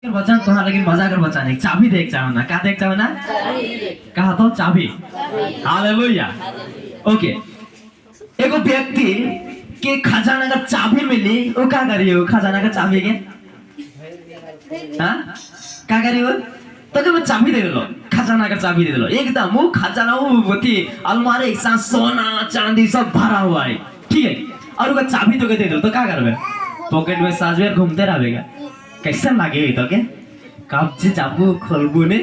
वचन तोहरा लेकिन मजा कर बचाने चाबी देख चाहो ना का देख चाहो ना कहा तो चाबी हालेलुया ओके एगो व्यक्ति के खजाना का चाबी मिली वो का करियो खजाना का चाबी के हां का करियो तो के चाबी दे दलो खजाना का चाबी दे दलो एकदम वो खजाना वो होती अलमारी सा सोना चांदी सब भरा हुआ है ठीक है और वो चाबी तो के दे दो तो का करबे पॉकेट में साजवे घूमते रहेगा कैसा लागे तो के कब से चाबू खोलबू ने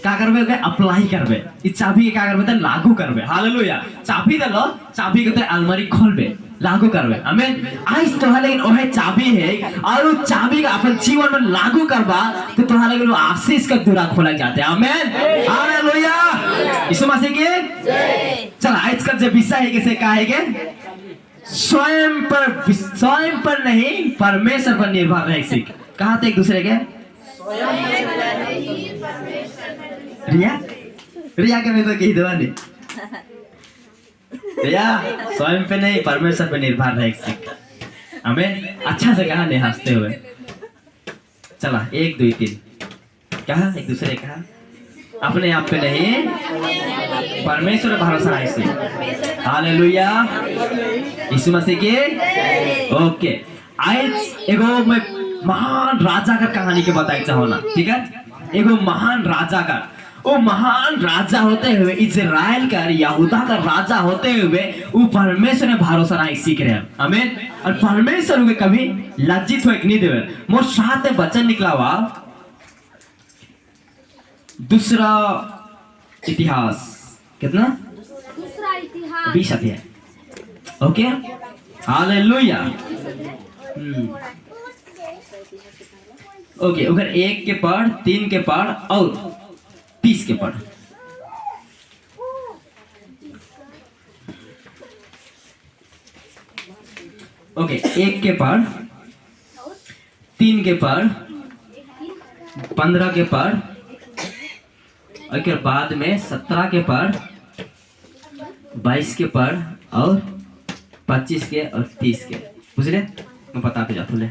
का करबे के अप्लाई करबे ई चाबी के का करबे त लागू करबे हालेलुया चाबी दलो चाबी के त अलमारी खोलबे लागू करबे आमीन आज तोहरा लेकिन ओहे चाबी है और उस चाबी का अपन जीवन में लागू करबा तो तोहरा लेकिन वो आशीष का द्वार खोला जाता है आमीन हालेलुया यीशु मसीह की जय चल आज का जो विषय है कैसे का है के स्वयं पर नहीं परमेश्वर पर निर्भर रह सीख कहा थे एक दूसरे के रिया रिया के मैं तो कही दवा नहीं रिया स्वयं पे नहीं परमेश्वर पे निर्भर रह सीख हमें अच्छा से कहा नहीं हंसते हुए चला 1 2 3 कहा एक दूसरे कहा अपने आप पे नहीं परमेश्वर पे भरोसा है सीख हालेलुया यीशु मसीह के ओके आज एगो मैं महान राजा का कहानी के बताई चाहो ना ठीक है एगो महान राजा का वो महान राजा होते हुए इजराइल का यहूदा का राजा होते हुए वो परमेश्वर ने भरोसा नहीं सीख रहे हैं आमीन और परमेश्वर के कभी लज्जित होए नहीं देवे मोर साथ वचन निकला हुआ दूसरा इतिहास कितना दूसरा इतिहास 20 अध्याय ओके हालेलुया ओके अगर 1 के पढ़ 3 के पढ़ और 30 के पढ़ ओके 1 के पढ़ 3 के पढ़ 15 के पढ़ और के बाद में 17 के पढ़ 22 के पढ़ और 25 के और 30 के बुझ रहे मैं बताते जाता हूँ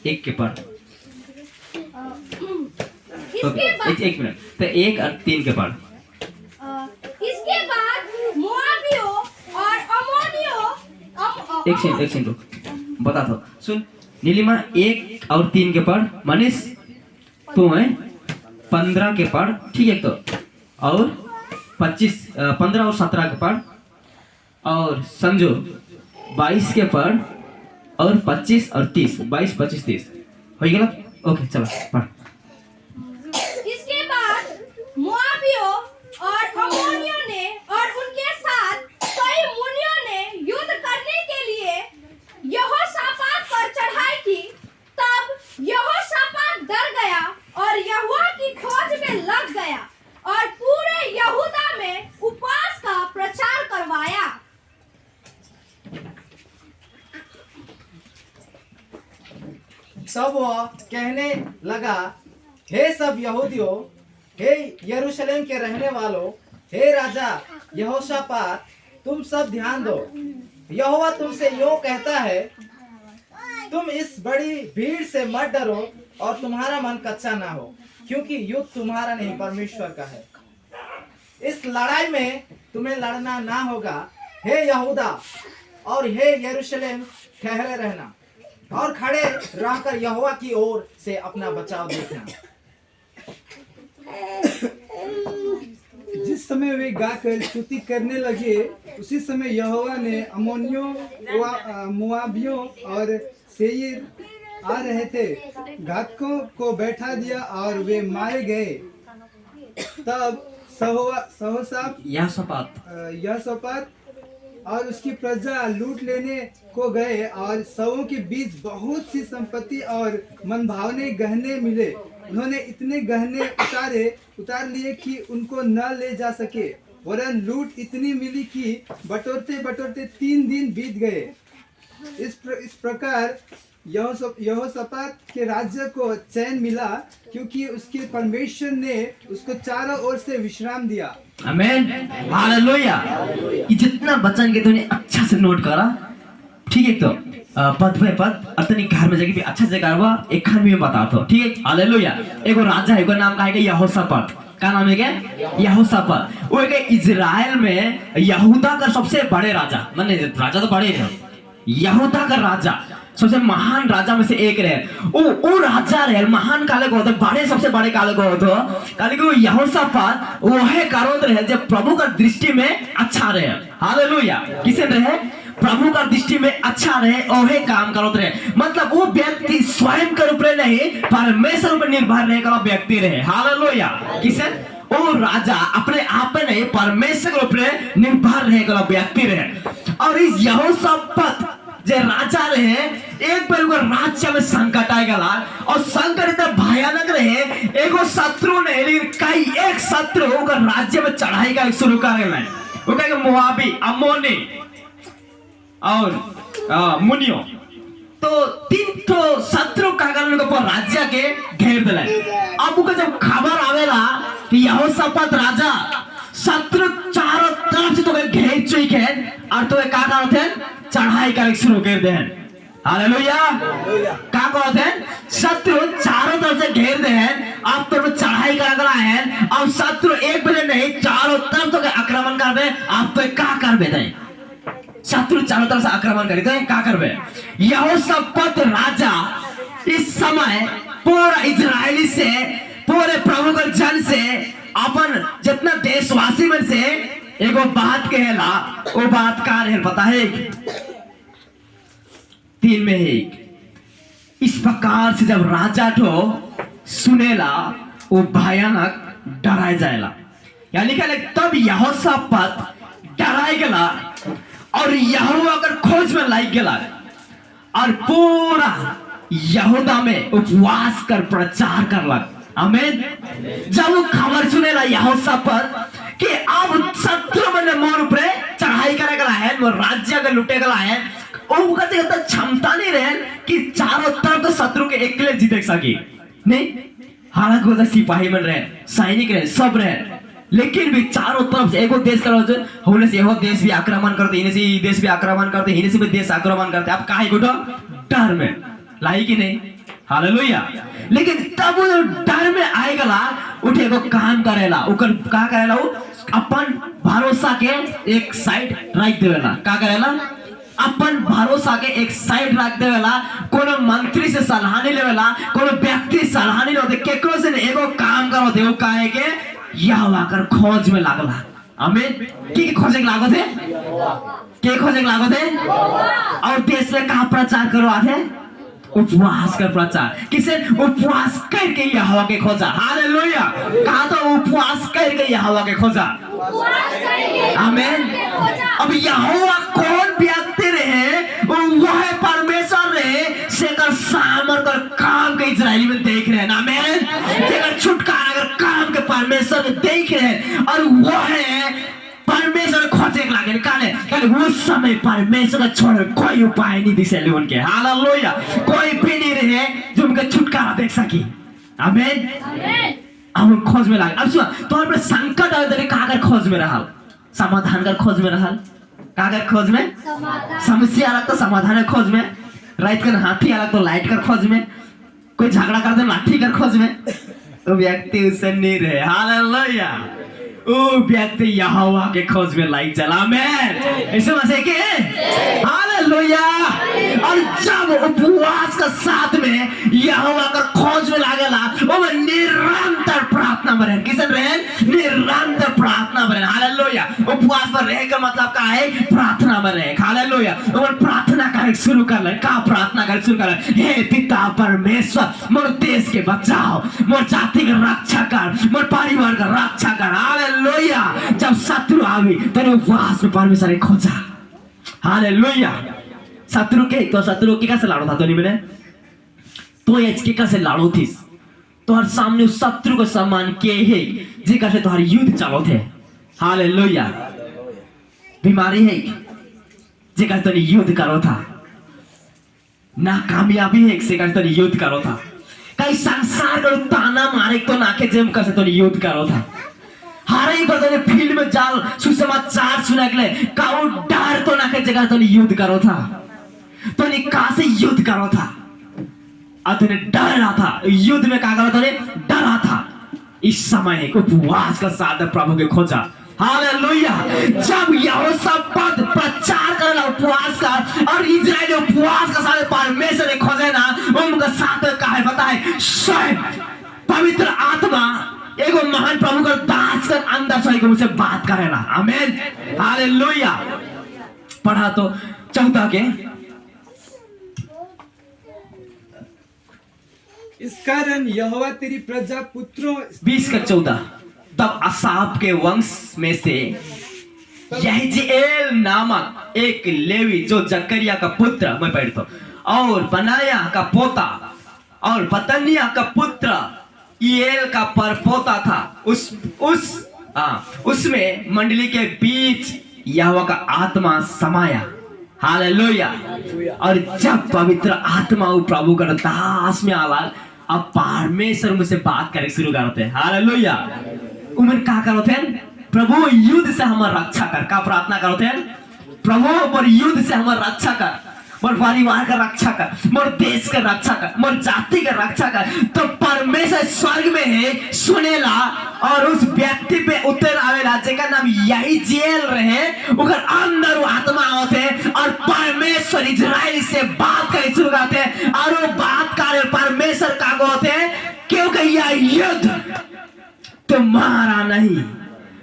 1 के पढ़ एक मिनट तो 1 और 3 के पढ़ इसके बाद मोआबियों और अम्मोनियों एक सेकंड रुक बता दो सुन नीलिमा 1 और 3 के पढ़ मनीष तू है 15 के पढ़ ठीक है तो और 15 और 17 के पढ़ और संजो 22 के पढ़ और 25 और 30 22 25 30 हो गया ओके चलो पढ़ इसके बाद मोआबियों और अम्मोनियों ने और उनके साथ कई मुनियों ने युद्ध करने के लिए यहोशापात पर चढ़ाई की तब यहोशापात डर गया और यहोवा की खोज में लग गया और पूरे यहूदा में उपवास का प्रचार करवाया तब वह कहने लगा हे सब यहूदियों हे यरूशलेम के रहने वालों हे राजा यहोशापात तुम सब ध्यान दो यहोवा तुमसे यूं कहता है तुम इस बड़ी भीड़ से मत डरो और तुम्हारा मन कच्चा ना हो क्योंकि युद्ध तुम्हारा नहीं परमेश्वर का है इस लड़ाई में तुम्हें लड़ना ना होगा हे यहूदा और हे यरूशलेम ठहरे रहना और खड़े रहकर यहोवा की ओर से अपना बचाव देखना जिस समय वे गाकर स्तुति करने लगे उसी समय यहोवा ने अम्मोनियों मोआबियों और सेईर आ रहे थे घातकों को बैठा दिया और वे मारे गए तब यहोशापात और उसकी प्रजा लूट लेने को गए और शवों के बीच बहुत सी संपत्ति और मनभावने गहने मिले उन्होंने इतने गहने उतार लिए कि उनको न ले जा सके वरन लूट इतनी मिली कि बटोरते बटोरते 3 दिन बीत गए इस प्रकार यहोशापात के राज्य को चैन मिला क्योंकि उसके परमेश्वर ने उसको चारों ओर से विश्राम दिया आमीन हालेलुया ये जितना वचन के तूने अच्छा से नोट करा ठीक है तो पद पे पद अपनी घर में जाके भी अच्छा से करवा एक खान में बता दो ठीक है हालेलुया। एगो राजा है, एगो नाम का है यहोशापात। का नाम है क्या? यहोशापात। वो एक इजराइल में यहूदा का सबसे बड़े राजा, माने राजा तो बड़े थे, यहूदा का राजा सबसे महान राजा में से एक रहे। वो राजा रहे महान काले को होते, बड़े सबसे बड़े काले को होते काले को यहोशापात वो है कारण रहे जब प्रभु का दृष्टि में अच्छा रहे। हालेलुया। किसे रहे? प्रभु का दृष्टि में अच्छा रहे और है काम करो रहे। मतलब वो व्यक्ति स्वयं के ऊपर नहीं परमेश्वर पर निर्भर रहे का व्यक्ति रहे। हालेलुया। किसे? वो राजा अपने आप में नहीं परमेश्वर के ऊपर निर्भर रहे का व्यक्ति रहे। और इस यहोशापात जे राजा रहे एक बार वो राज्य में संकट आएगा और संकट इतना भयानक रहे एगो शत्रु ने लेकिन कई एक शत्रु का राज्य में चढ़ाई का शुरू कर रहे। वो कहेगा मोआबी, अम्मोनी और मुनियो, तो तीन तो शत्रु का राज्य के घेर दिला। अब उनका जब खबर आवेला कि यहोशापात राजा शत्रु चारों तरफ से तो घेर चुके हैं और तो क्या करते हैं चढ़ाई कर शुरू कर दे। हालेलुया। क्या कहते हैं? शत्रु चारों तरफ से घेर दे हैं, अब तो चढ़ाई कर रहा है। अब शत्रु एक बजे नहीं चारों तरफ तो आक्रमण कर दे। आप तो क्या कर दे? शत्रु चारों तरफ से आक्रमण कर दे, क्या कर दे? यहोशापात राजा इस समय पूरा इजरायली से पूरे प्रभु के जन से अपन जितना देशवासी में से एगो बात कहेला, वो बात का है पता है? 3 में एक इस प्रकार से जब राजा ठो सुनेला वो भयानक डराए जाएला। यानी क्या तब यहोशापात डराए गला और यहोवा कर खोज में लाई गला और पूरा यहूदा में उपवास कर प्रचार करलक। आमीन। जब वो खबर सुनेला यहोशापात कि अब शत्रु मैंने मोर ऊपर चढ़ाई करे गला है, वो राज्य के लुटे गला है, उनका तो क्षमता नहीं रहे कि चारों तरफ तो शत्रु के अकेले जीत सके नहीं। हालांकि वो सिपाही बन रहे, सैनिक रहे, सब रहे, लेकिन भी चारों तरफ से एगो देश का होने से एगो देश भी आक्रमण करते, इन्हें से देश भी आक्रमण करते, इन्हें से भी देश आक्रमण करते। अब काहे गुटो डर में लाई कि नहीं? हालेलुया। लेकिन तब वो डर में आएगा उठे को काम करेला, उकर का करेला वो अपन भरोसा के एक साइड रख देवेला। का करेला? अपन भरोसा के एक साइड रख देवेला। कोनो मंत्री से सलाह नहीं लेवेला, कोनो व्यक्ति सलाह नहीं लेते, केकरो से एगो काम करो थे वो काहे के यहोवा कर खोज में लागला। आमीन। की खोजे के लागो थे? के खोजे के लागो थे? और देश में कहां प्रचार करो आथे? उपवास कर प्रचार। किसे? उपवास करके यहोवा के खोजा। हालेलुया। कहा तो उपवास करके यहोवा के खोजा। आमीन। अब यहोवा कौन व्यक्ति रहे? वो है परमेश्वर रहे सेकर सामर कर काम के इजरायली में देख रहे हैं। आमीन। सेकर छुटकारा कर काम के परमेश्वर में देख रहे हैं और वो है परमेश्वर खोजे लागे निकाले उस समय परमेश्वर का छोड़ कोई उपाय नहीं दिसे उनके। हालेलुया। कोई भी नहीं रहे जो उनका छुटकारा देख सकी। आमीन। हम खोज में लागे। अब सुन तो पर संकट आए तो कागर खोज में रहल, समाधान कर खोज में रहल। कागर खोज में? समस्या अलग तो समाधान खोज में, रात कर हाथी अलग तो लाइट कर खोज में, कोई झगड़ा कर दे लाठी कर खोज में। तो व्यक्ति उससे नहीं रहे। हालेलुया। ओ व्यक्ति यहोवा के खोज में लाई चला मैं ऐसे मसे के। हालेलुया। और जब उपवास का साथ में यहोवा का खोज में लागेला वो में निरंतर प्रार्थना में रहे। किसन रहे? निरंतर प्रार्थना में रहे। हालेलुया। उपवास पर रहे का मतलब का है प्रार्थना में रहे। हालेलुया। और प्रार्थना करने शुरू कर ले। का प्रार्थना करने शुरू कर ले? हे पिता परमेश्वर मोर देश के बचाओ, मोर जाति का रक्षा कर, मोर परिवार का रक्षा कर। हालेलुया। जब शत्रु आवी तेरे उपवास में परमेश्वर ने खोजा। हालेलुया। शत्रु के तो शत्रु के कैसे लड़ो था तो नहीं मैंने तो एच के कैसे लड़ो थी तो हर सामने उस शत्रु को सम्मान के है जी कैसे तो हर युद्ध चलो थे। हालेलुया। बीमारी है जी कैसे तो युद्ध करो था, ना कामयाबी है से कैसे तो युद्ध करो था, कई संसार का ताना मारे तो नाके जेम कैसे तो युद्ध करो था। हारे ही बदले फील्ड में जाल सुसमाचार सुना के लिए काउ डर तो नाके जगह तो युद्ध करो था। तूने कहां से युद्ध करो था और तूने डर रहा था, युद्ध में क्या करो तूने डरा था। इस समय उपवास का साथ प्रभु के खोजा। हालेलुया। जब यहोशापात प्रचार करना उपवास का और इजराइल उपवास का साथ परमेश्वर ने खोजे ना, उनका साथ का है पता है, स्वयं पवित्र आत्मा एगो महान प्रभु का दास कर अंदर से मुझसे बात करेला। आमीन। हालेलुया। पढ़ा तो 14 के इस कारण यहोवा तेरी प्रजा पुत्रों 20 का 14। तब असाफ के वंश में से यहजीएल नामक एक लेवी जो जकरिया का पुत्र, मैं पढ़ता हूं, और बनाया का पोता और पतनिया का पुत्र ईएल का परपोता था, उसमें मंडली के बीच यहोवा का आत्मा समाया। हालेलुया। और जब पवित्र आत्मा प्रभु का दास में आवाज, अब परमेश्वर मुझसे बात करने शुरू करते हैं। हालेलुया। उमन क्या करते हैं? प्रभु युद्ध से हमारा रक्षा कर, का प्रार्थना करते हैं, प्रभु पर युद्ध से हमारा रक्षा कर, मोर परिवार का रक्षा कर, मोर देश का रक्षा कर, मोर जाति का रक्षा कर। तो परमेश्वर स्वर्ग में है सुनेला और उस व्यक्ति पे उतर आवेला जेका नाम यहीजेल रहे, उकर अंदर वो आत्मा होते और परमेश्वर इजराइल से बात करे शुरू करते हैं। और वो बात करे परमेश्वर का होते हैं, क्योंकि यह युद्ध तुम्हारा नहीं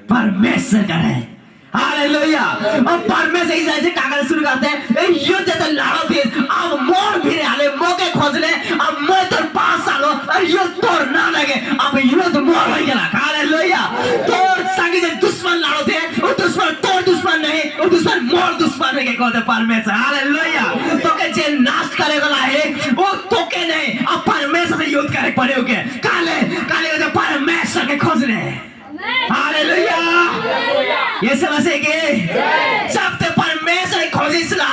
परमेश्वर का है। हालेलुया। और परमेश्वर इजराइल से कागज शुरू करते हैं, युद्ध तो लड़ो थे, अब मोड़ भी हाले मौके खोज ले, अब मैं तो पास आलो और युद्ध तोड़ ना लगे, अब युद्ध मोड़ हो गया। हालेलुया। तोड़ संगे जो दुश्मन लड़ो थे, वो दुश्मन तोड़ दुश्मन नहीं, वो दुश्मन मोड़ दुश्मन है के कहते परमेश्वर। हालेलुया। तो के जे नाश करे वाला है वो तो के नहीं, अब परमेश्वर से युद्ध करे पड़े हो के काले काले तो परमेश्वर के खोज ले। हालेलुया। ये समझे के जब ते परमेश्वर खोजिस ला,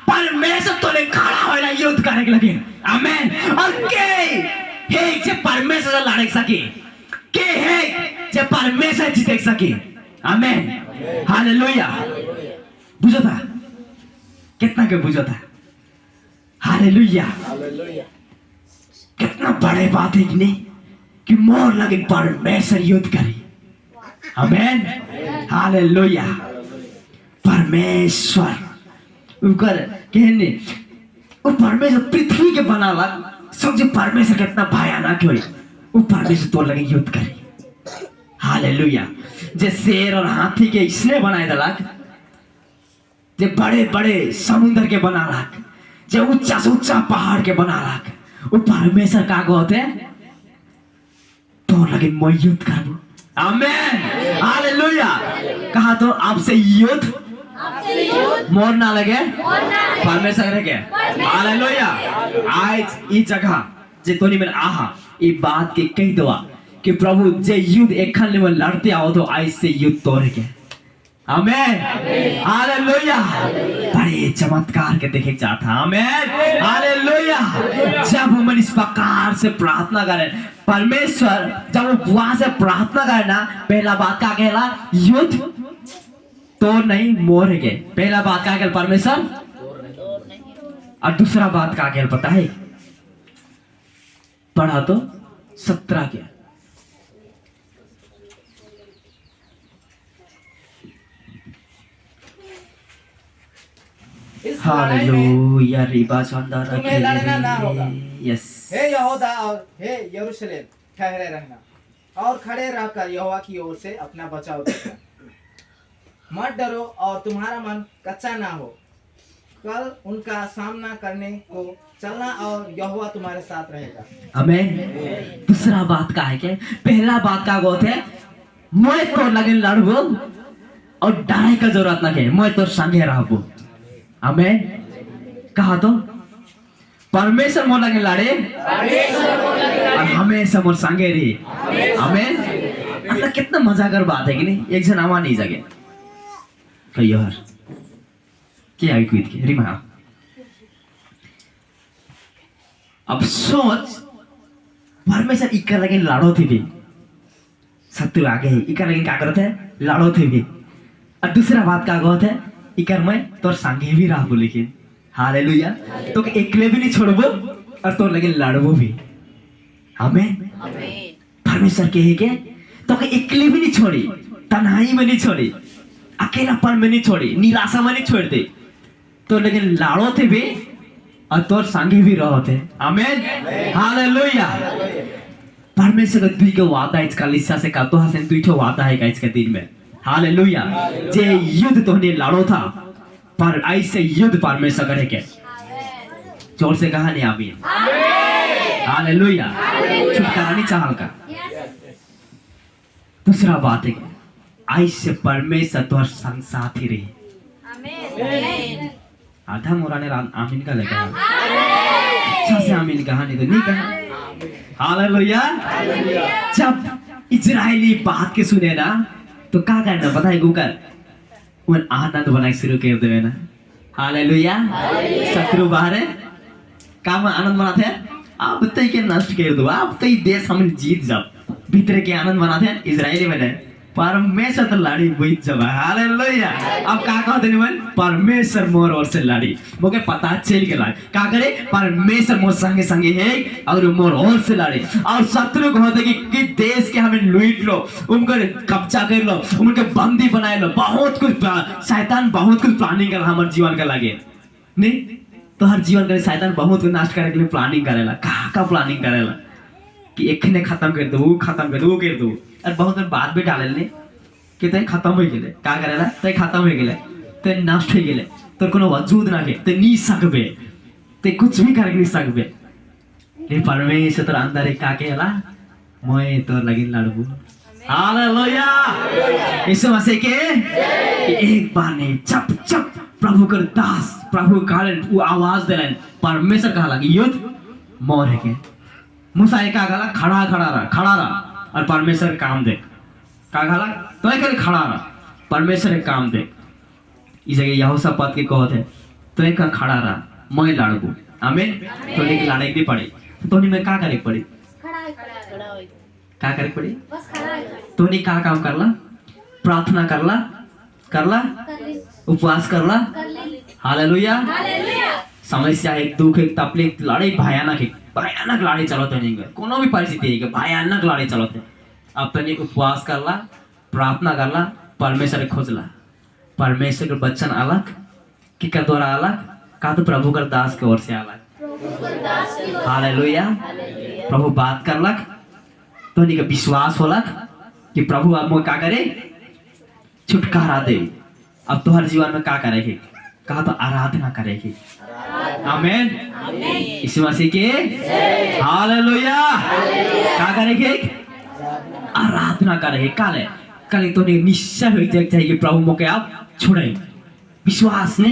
परमेश्वर तोले खड़ा होइला युद्ध करने लगे। आमीन। और के हे जे परमेश्वर से लड़ सके, के है जे परमेश्वर जीत सके। आमीन। हालेलुया। बुझो था कितना के बुझो था। हालेलुया। कितना बड़े बात है कि नहीं कि मोर लगे परमेश्वर युद्ध करे। आमीन। हालेलुया। परमेश्वर उकर कहने वो परमेश्वर पृथ्वी के बनाला, समझे परमेश्वर कितना भयानक है। वो परमेश्वर तो लगे युद्ध करे। हालेलुया। जे शेर और हाथी के इसने बनाए दलाक, जे बड़े बड़े समुद्र के बनालाक, जे ऊंचा से ऊंचा पहाड़ के बनालाक, वो परमेश्वर का होते हैं तो लगे मैं युद्ध करूं। आमीन। हालेलुया। कहा तो आपसे युद्ध मोर ना लगे, परमेश्वर रहे। हालेलुया। आज इस जगह जे तोनी में आहा ये बात के कही दवा कि प्रभु जे युद्ध एकल में लड़ते आओ तो आज से युद्ध तोड़ के। आमीन। हालेलुया। बड़े चमत्कार के देखे जाता। आमीन। हालेलुया। जब हम इस प्रकार से प्रार्थना करें, परमेश्वर जब उपवास से प्रार्थना करें ना, पहला बात क्या कहला? युद्ध तो नहीं मोर है के। पहला बात क्या कहला परमेश्वर, और दूसरा बात क्या कहला पता है? पढ़ा तो 17 के। इस लड़ाई में हालेलुया। रिबा शानदार तुम्हें लड़ना ना होगा। यस। हे यहूदा और हे यरूशलेम, ठहरे रहना और खड़े रहकर यहोवा की ओर से अपना बचाव देखना। मत डरो और तुम्हारा मन कच्चा ना हो। कल उनका सामना करने को चलना और यहोवा तुम्हारे साथ रहेगा। आमीन। दूसरा बात का है क्या? पहला बात का गोत है, मैं तो लगे लड़बो और डराई का जरूरत ना के, मैं तो संगे रहबो। आमीन। कहा तो परमेश्वर मोर लगे लड़े और हमेशा मोर संगे रही। आमीन। मतलब कितना मजाकर बात है कि नहीं? एक जन आवा नहीं जगे कहियो हर क्या आई क्विट के रिमा। अब सोच परमेश्वर इकर लगे लड़ो थी भी, शत्रु आगे ही इकर लगे क्या करते हैं? लड़ो थी भी। और दूसरा बात क्या कहते हैं? इकर मैं तोर संगे भी रहा, लेकिन हालेलुया तो एकले भी नहीं छोड़बो और तो लगे लड़बो भी आमेन परमेश्वर के है के तो एकले भी नहीं छोड़ी तन्हाई में नहीं छोड़ी अकेलापन में नहीं छोड़ी निराशा में नहीं छोड़ दे तो लेकिन लाड़ो थे भी और तोर संगे भी रहो थे आमेन हालेलुया परमेश्वर का दुई के वादा इसका लिस्सा से का तो हसन दुई ठो वादा है का इसके दिन में हालेलुया जे युद्ध तो ने लड़ो था पर ऐसे युद्ध परमेश्वर करे के जोर से कहा नहीं आमीन हालेलुया छुटकारा नहीं चाहल का दूसरा बात है ऐसे परमेश्वर तो संग साथी रही आधा मोराने आमीन का लगा अच्छा से आमीन कहा नहीं तो नहीं कहा हालेलुया जब इजरायली बात के सुने ना तो क्या करना पता है गुकर उन आनंद बनाए शुरू कर देवे ना हालेलुया शत्रु बाहर है काम आनंद बनाते हैं आप तय के नष्ट कर दो आप तय देश हम जीत जाओ भीतर के आनंद बनाते हैं इजरायली बने परमेश्वर तो लाड़ी बीत जब हालेलुया अब का कहते हैं मन परमेश्वर मोर ओर से लाड़ी मोके पता चल गया का करे परमेश्वर मोर संगे संगे है और मोर ओर से लाड़ी और शत्रु कहते कि देश के हमें लूट लो उनको कब्जा कर लो उनके बंदी बनाए लो बहुत कुछ शैतान बहुत कुछ प्लानिंग कर हमारे जीवन का लगे नहीं तो हर जीवन का शैतान बहुत कुछ नष्ट करने के लिए प्लानिंग करेला का प्लानिंग करेला कि एक ने खत्म कर दो वो खत्म कर दो वो कर दो और बहुत बात भी डाले ने कि ते खत्म हो गेले का करेला ते खत्म हो गेले ते नष्ट हो गेले तो कोनो वजूद ना के ते नी सकबे ते कुछ भी कर नहीं सकबे ले परमेश्वर तो अंदर एक का केला मोए तो लगिन लड़बू हालेलुया यीशु मसीह के एक बार नहीं चप चप प्रभु कर दास प्रभु कारण वो आवाज देलन परमेश्वर कहा लगी युद्ध मोर है के मूसा का गला खड़ा रहा और परमेश्वर काम दे का गला तो एक खड़ा रहा परमेश्वर काम दे इस जगह यहोशापात के कहते हैं तो एक खड़ा रहा मैं लड़बू आमीन तो एक लड़ाई भी पड़ी तो नहीं मैं का करे पड़ी का करे पड़ी तो नहीं का काम करला प्रार्थना करला उपवास करला हालेलुया समस्या एक दुख एक तकलीफ लड़ाई भयानक लड़ाई चलते नहीं कोनो भी परिस्थिति है भयानक लड़ाई चलते अब तनिक उपवास करला प्रार्थना करला परमेश्वर खोजला परमेश्वर के वचन अलग कि का द्वारा अलग का तो प्रभु का दास के ओर से अलग हालेलुया प्रभु बात करलक तो नहीं का विश्वास होलक कि प्रभु अब क्या करे छुटकारा दे अब तो हर जीवन में क्या करेगी कहा तो आराधना करेगी आमीन यीशु मसीह के हालेलुया क्या करेगी आराधना करेगी कल तो निश्चय हो चाहिए कि प्रभु मोके आप छोड़े विश्वास ने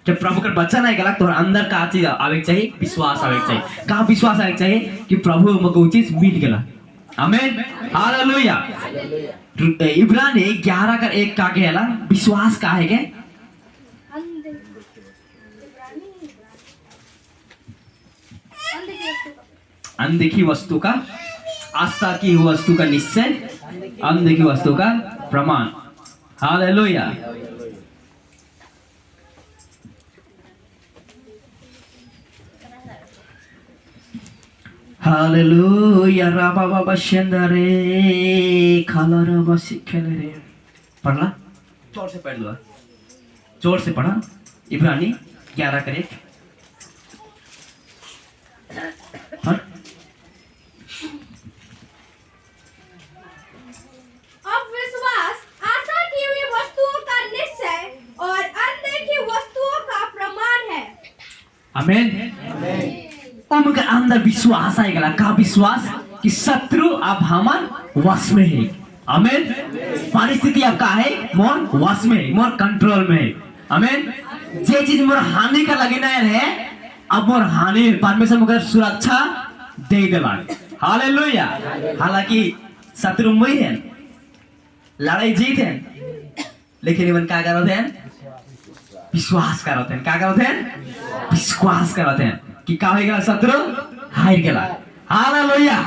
जब प्रभु का बच्चा नहीं गलत तो अंदर का चीज आवे चाहिए विश्वास आवे चाहिए का विश्वास आवे चाहिए कि प्रभु मोके चीज मिल गया आमीन हालेलुया इब्रानी 11 का 1 का कहला विश्वास का है के अनदेखी वस्तु का आशा की वस्तु का निश्चय अनदेखी वस्तु का प्रमाण हालेलुया हालेलुया राबा बाबा शेंदरे खाला राबा सिखेले रे पढ़ला जोर से पढ़ लो जोर से पढ़ा इब्रानी 11 करे अब विश्वास आशा की हुई वस्तुओं का निश्चय और अनदेखी वस्तुओं का प्रमाण है आमीन उनके अंदर विश्वास आएगा का विश्वास कि शत्रु अब हमार वश में है आमीन परिस्थिति अब का है मोर वश में है मोर कंट्रोल में है आमीन जे चीज मोर हानि का लगे ना है अब मोर हानि परमेश्वर मुझे सुरक्षा दे देला हालेलुया हालांकि शत्रु में है लड़ाई जीत है लेकिन इवन क्या करते हैं विश्वास करते हैं क्या करते हैं विश्वास करते हैं कि क्या हो गया शत्रु हार गया हालेलुया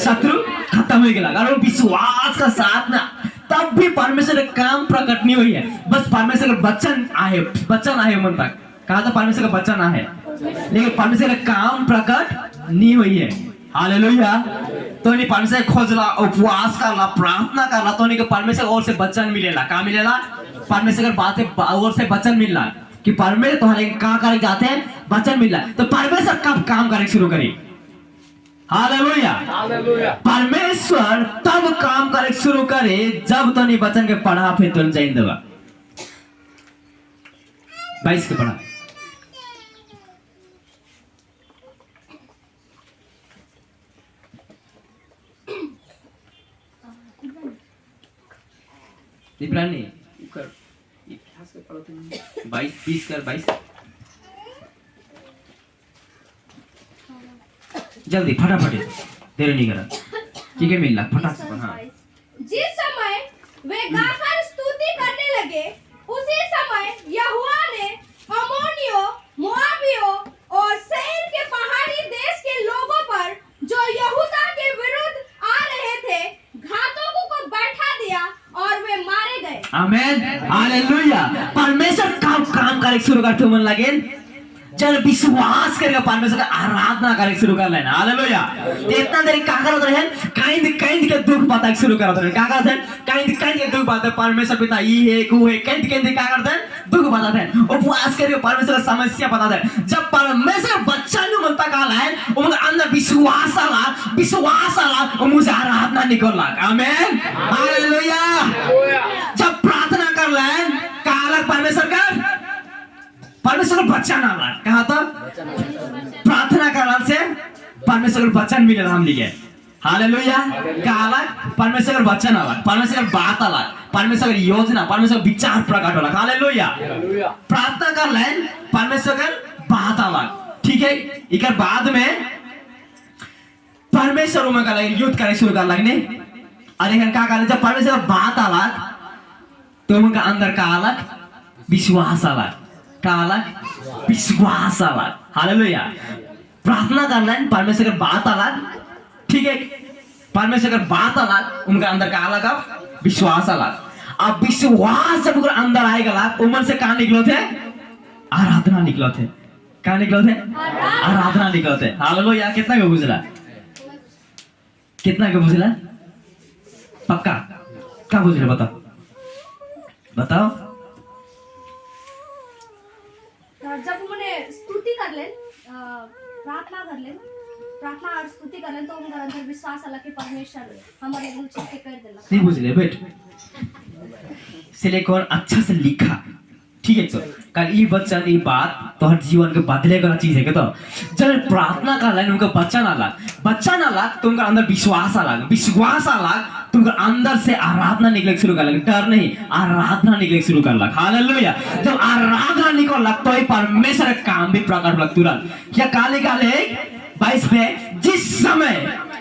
शत्रु खत्म हो गया और विश्वास का साथ ना तब भी परमेश्वर का काम प्रकट नहीं हुई है बस परमेश्वर का वचन आए मन तक कहा था परमेश्वर का वचन है, लेकिन परमेश्वर का काम प्रकट नहीं हुई है। हालेलुया। तो नहीं परमेश्वर खोजला, उपवास करला, प्रार्थना करला, तो नहीं परमेश्वर और से वचन मिलेला। कहाँ मिलेला? परमेश्वर का बातें और से वचन मिलला कि परमेश्वर तुम्हारे कहाँ करे जाते हैं, वचन मिलला। तो परमेश्वर कब काम करे शुरू करी? हालेलुया। परमेश्वर तब काम करे शुरू करे जब तो नहीं वचन के पढ़ा, फिर तुम जाइन देगा 22 के पढ़ा। इब्रानी कर 22 20 कर 22 जल्दी फटाफट, देर नहीं करा। ठीक है मिल रहा फटाफट से। हाँ, जिस समय वे गाकर स्तुति करने लगे, उसी समय यहोवा ने अम्मोनियों, मोआबियों और सेईर के पहाड़ी देश के लोगों पर जो यहूदा के विरुद्ध आ रहे थे, घातकों को बैठा दिया और वे मारे गए। आमेन, हालेलुया। परमेश्वर कब काम करे शुरू करते मन लगे? जब विश्वास करेगा परमेश्वर का आराधना करे शुरू कर लेना। हालेलुया। इतना देर क्या करते हैं? काइंद के दुख बताए शुरू करते हैं। क्या करते हैं? काइंद के दुख बताते हैं। परमेश्वर पिता ये है को है, काइंद क्या करते हैं? दुख बताते हैं। उपवास करके परमेश्वर का समस्या बताते हैं। जब परमेश्वर बच्चा नु मनता काला है, उनके अंदर विश्वास आला और मुझे आराधना निकलला। आमेन, हालेलुया। जब प्रार्थना कर ले काला परमेश्वर का वचन आला। कहा था? प्रार्थना करने से परमेश्वर का वचन मिलेगा हम लिखे। हालेलुया। काला परमेश्वर का वचन आला, परमेश्वर का बात आला, परमेश्वर की योजना, परमेश्वर का विचार प्रकट होला। हालेलुया। प्रार्थना कर ले परमेश्वर का बात आला। ठीक है, एक बाद में परमेश्वर में का युद्ध करे शुरू कर लगने। अरे क्या करे? जब परमेश्वर का बात आला तो उनका अंदर का अलग विश्वास आला, का अलग विश्वास आला। हालेलुया। प्रार्थना करना है परमेश्वर का बात अलग। ठीक है, परमेश्वर का बात अलग, उनका अंदर का अलग अब विश्वास अलग। अब विश्वास जब उनके अंदर आएगा उमर से कहाँ निकलो थे? आराधना निकलो थे। कहाँ निकलो थे? आराधना निकलो थे। हालेलुया। कितना का बुझला? कितना का बुझला? पक्का क्या बुझला? बताओ बताओ। जब उन्होंने स्तुति कर ले, प्रार्थना कर ले, प्रार्थना और स्तुति कर ले, तो उनका अंदर विश्वास आला कि परमेश्वर हमारे रुचि के कर देला। नहीं बुझले बेट सिलेकॉन अच्छा से लिखा। ठीक है, तो कल ये वचन ये बात तो हर जीवन के बदले का चीज है। तो जब प्रार्थना कर ले उनका वचन आला तो उनका अंदर विश्वास आला तो उनका अंदर से आराधना निकले शुरू कर लगे। डर नहीं, आराधना निकले शुरू कर लगा। हालेलुया। जब आराधना निकल लग तो परमेश्वर का काम भी प्रकट लग तुरंत। क्या काले 22 में जिस समय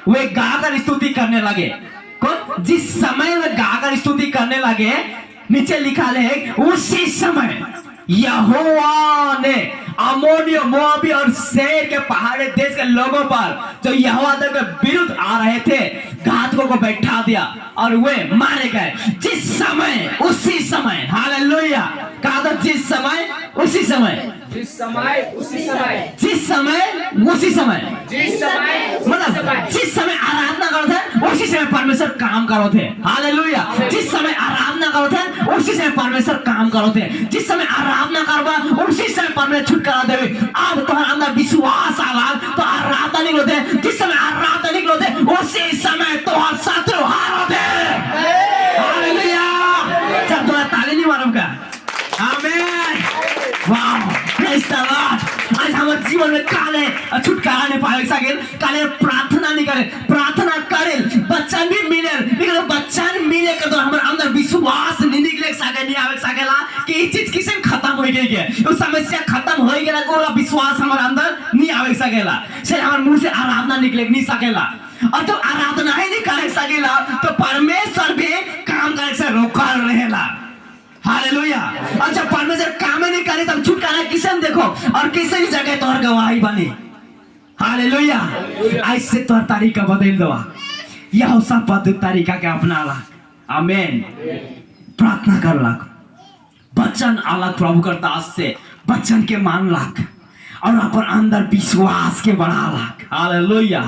वे गाकर स्तुति करने लगे, कौन? जिस समय वे गाकर स्तुति करने लगे, नीचे लिखा है उसी समय यहोवा ने अम्मोनियों, मोआबी और सेईर के पहाड़ी देश के लोगों पर जो यहोवा के विरुद्ध आ रहे थे, घातकों को बैठा दिया और वे मारे गए। जिस समय उसी समय। हालेलुया। कहा था जिस समय उसी समय। जिस समय उसी समय। जिस समय उसी समय। जिस समय मतलब जिस समय आराधना करो थे उसी समय परमेश्वर काम करो थे। हालेलुया। जिस समय आराधना करो थे उसी समय परमेश्वर काम करो थे। जिस समय आराधना करवा उसी समय परमेश्वर छुटकारा देवे। अब तुम्हारे अंदर विश्वास आला तो आराधना निकलो थे। जिस समय आराधना निकलो थे उसी समय तुम्हारे शत्रु हारो थे। हालेलुया। जब तुम्हारा ताली नहीं मारूंगा। आमीन। वाह, प्रेज द लॉर्ड। आज हमारे जीवन में काले छुटकारा नहीं पाए सके, काले प्रार्थना नहीं करे, प्रार्थना करे बच्चन भी मिले, लेकिन बच्चन मिले के तो हमारे अंदर विश्वास नहीं निकले सके, नहीं आवे सकेला कि ये चीज किसे खत्म हो गई है, वो समस्या खत्म हो गया को विश्वास हमारे अंदर नहीं आवे सकेला, से हमारे मुंह से आराधना निकले नहीं सकेला। और जब आराधना ही नहीं करे सकेला तो परमेश्वर भी काम करे से रोका रहेला। हालेलुया। और जब परमेश्वर काम नहीं करे तब छुटकारा किसे देखो और किसी भी जगह तोहर गवाही बनी। हालेलुया। ऐसे तोहर तरीका बदल दो, यह सब पद तरीका के अपना ला। आमीन। प्रार्थना कर ला, वचन अलग प्रभु कर दास से वचन के मानलक और अपन अंदर विश्वास के बढ़ालक। हालेलुया।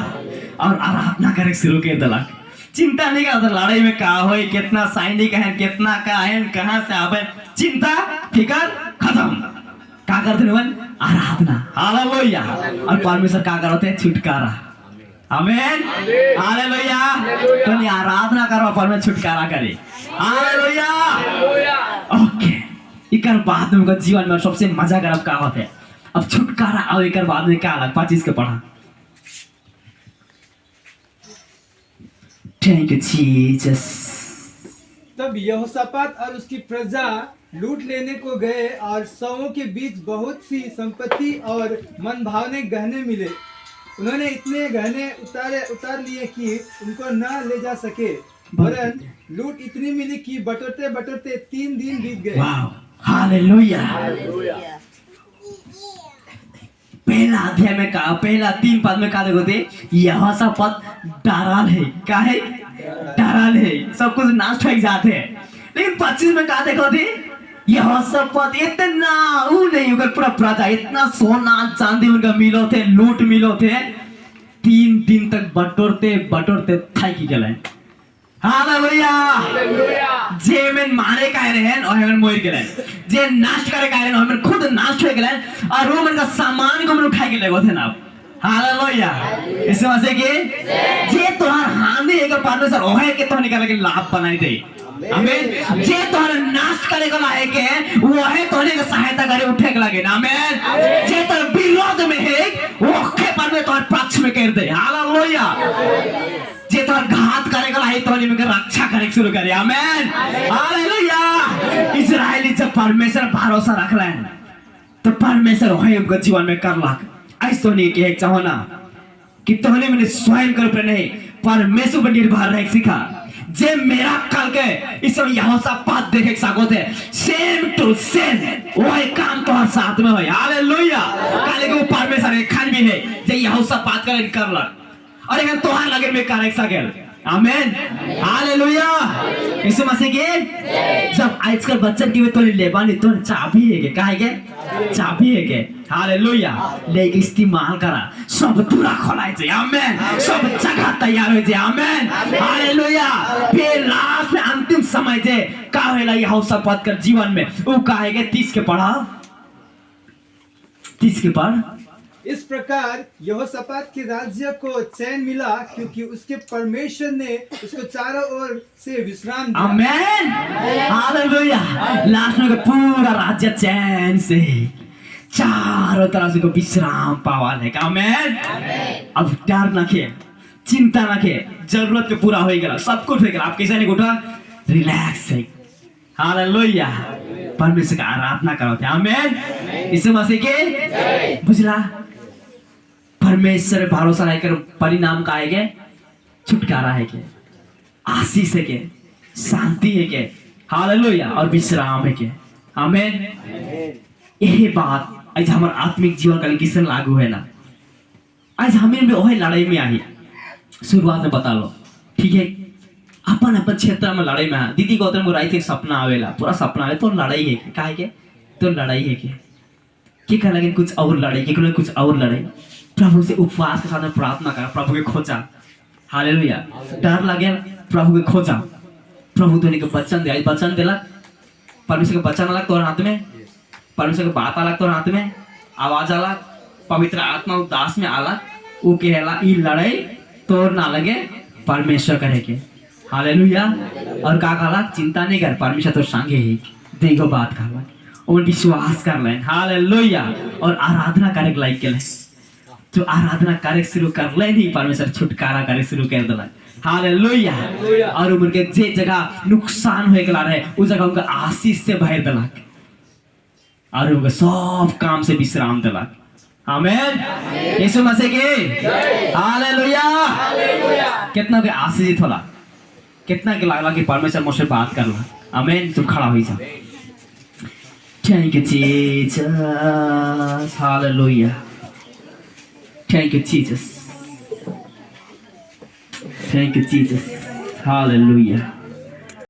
और आराधना करे शुरू कर देलक। चिंता नहीं करता लड़ाई में का हो, कितना सैनिक है, कितना का है, कहां से आवे, चिंता फिकर खत्म। का करते हैं? आराधना। हालेलुया। और परमेश्वर का करते हैं? छुटकारा। आमीन। हालेलुया। तो नहीं आराधना करो, परमेश्वर छुटकारा करे। हालेलुया। ओके। इकर बाद में उनका जीवन में सबसे मजा करब का होता है? अब छुटकारा और इकर बाद में क्या अलग 25 के पढ़ा। Thank you, Jesus. तब यहोशापात और उसकी प्रजा लूट लेने को गए और सौओं के बीच बहुत सी संपत्ति और मनभावने गहने मिले। उन्होंने इतने गहने उतार लिए कि उनको न ले जा सके, वरन लूट इतनी मिली कि बटोरते बटोरते 3 दिन बीत गए। Wow. Hallelujah. पहला अध्याय में कहा, पहला 3 पद में कहा देखो, यहोशापात डराल है। क्या है? डराल है, सब कुछ नाश हो जाते हैं। लेकिन 25 में कहा देखो, यहोशापात इतना नहीं होकर पूरा प्रजा इतना सोना चांदी उनका मिलो थे, लूट मिलो थे, 3 दिन तक बटोरते बटोरते थक गए। हालेलुया। जे में मारे का रहन और हमें मोर गेलन, जे नाश करे का रहन हमें खुद नाश हो गेलन, और वो मन का सामान को मन उठा के लेगो थे ना। हालेलुया। इस वजह के जे तोहार हानि एक परमेश्वर ओहे के तो निकाल के लाभ बनाई दे। आमीन। जे तोहर नाश करे को लाए के वो है तोने के सहायता करे उठे के लगे। आमीन। जे तोर विरोध में है वो के परमेश्वर तोहर पक्ष में कर दे। हालेलुया। जे तोहर घात करे को लाए तोने में रक्षा करे शुरू करे। आमीन। हालेलुया। इस्राएली जब परमेश्वर भरोसा रखलन तो परमेश्वर वही उनके जीवन में करलक। ऐसा तो नहीं कि चाहो ना कि तोहने मैंने स्वयं कर पर नहीं, परमेश्वर पर निर्भर रह सीखा। जे मेरा कल के इस समय यहोशापात देखे सागो थे, सेम टू सेम वही काम तोहर साथ में होय। हालेलुया। काले के परमेश्वर एक खान भी है जे यहोशापात करे करलक और एक तोहर लगे में करे सकेल। आमीन। हालेलुया। यीशु मसीह के जब आजकल बच्चन की तो लेबानी तो चाबी है के काहे के चाबी है के। हालेलुया। लेके इस्तेमाल करा, सब दूरा खोलाए छे। आमीन। सब जगह तैयार हो छे। आमीन। हालेलुया। फिर लास्ट में अंतिम समय छे का होला यहोशापात के जीवन में वो काहे के 30 के पढ़ा, 30 के पढ़। इस प्रकार यहोशापात के राज्य को चैन मिला क्योंकि उसके परमेश्वर ने उसको चारों ओर से विश्राम दिया। आमीन। हालेलुया। लास्ट में पूरा राज्य चैन से चारों तरफ से को विश्राम पावाल है। आमीन। अब डर ना खे, चिंता ना खे, जरूरत के पूरा हो गया, सब कुछ हो गया। आप कैसे नहीं उठा, रिलैक्स है। हालेलुया। परमेश्वर का आराधना करो थे। आमीन। यीशु मसीह के बुझला परमेश्वर भरोसा नहीं कर परिणाम का है के छुटकारा है के आशीष है के शांति है के। हालेलुया। और विश्राम है के। आमीन। यही बात आज हमारे आत्मिक जीवन का किसन लागू है ना। आज हमें भी वही लड़ाई में आई, शुरुआत में बता लो, ठीक है। अपन अपन क्षेत्र में लड़ाई में दीदी गौतम मुराई थे सपना आवेला, पूरा सपना आवे तो लड़ाई है काहे के, तो लड़ाई है के कह लगे कुछ और लड़ाई के कुछ और लड़ाई। प्रभु से उपवास के साथ में प्रार्थना कर, प्रभु के खोजा। हालेलुया। डर लगे प्रभु के खोजा, प्रभु तो के वचन दे, वचन देला, परमेश्वर के वचन अलग तोर हाथ में, परमेश्वर के बात अलग तोर हाथ में, आवाज अलग, पवित्र आत्मा उदास में अलग, वो कहला ई लड़ाई तोर ना लगे परमेश्वर करे के। हालेलुया। और का कहला चिंता नहीं कर, परमेश्वर तो संगे ही देखो बात कहला और विश्वास कर ले। हालेलुया। और आराधना करे के लायक के तो आराधना करे शुरू कर ले नहीं, परमेश्वर छुटकारा करे शुरू कर देला। हालेलुया। और उनके जे जगह नुकसान होए गेला रहे उस जगह उनका आशीष से भर देला और उनके सब काम से विश्राम देला। आमीन। यीशु मसीह की हालेलुया। कितना के आशीषित होला, कितना के लागला कि परमेश्वर मुझसे बात करला। आमीन। तुम खड़ा हो जा। Thank you Jesus. Hallelujah. Thank you, Jesus. Thank you, Jesus. Hallelujah.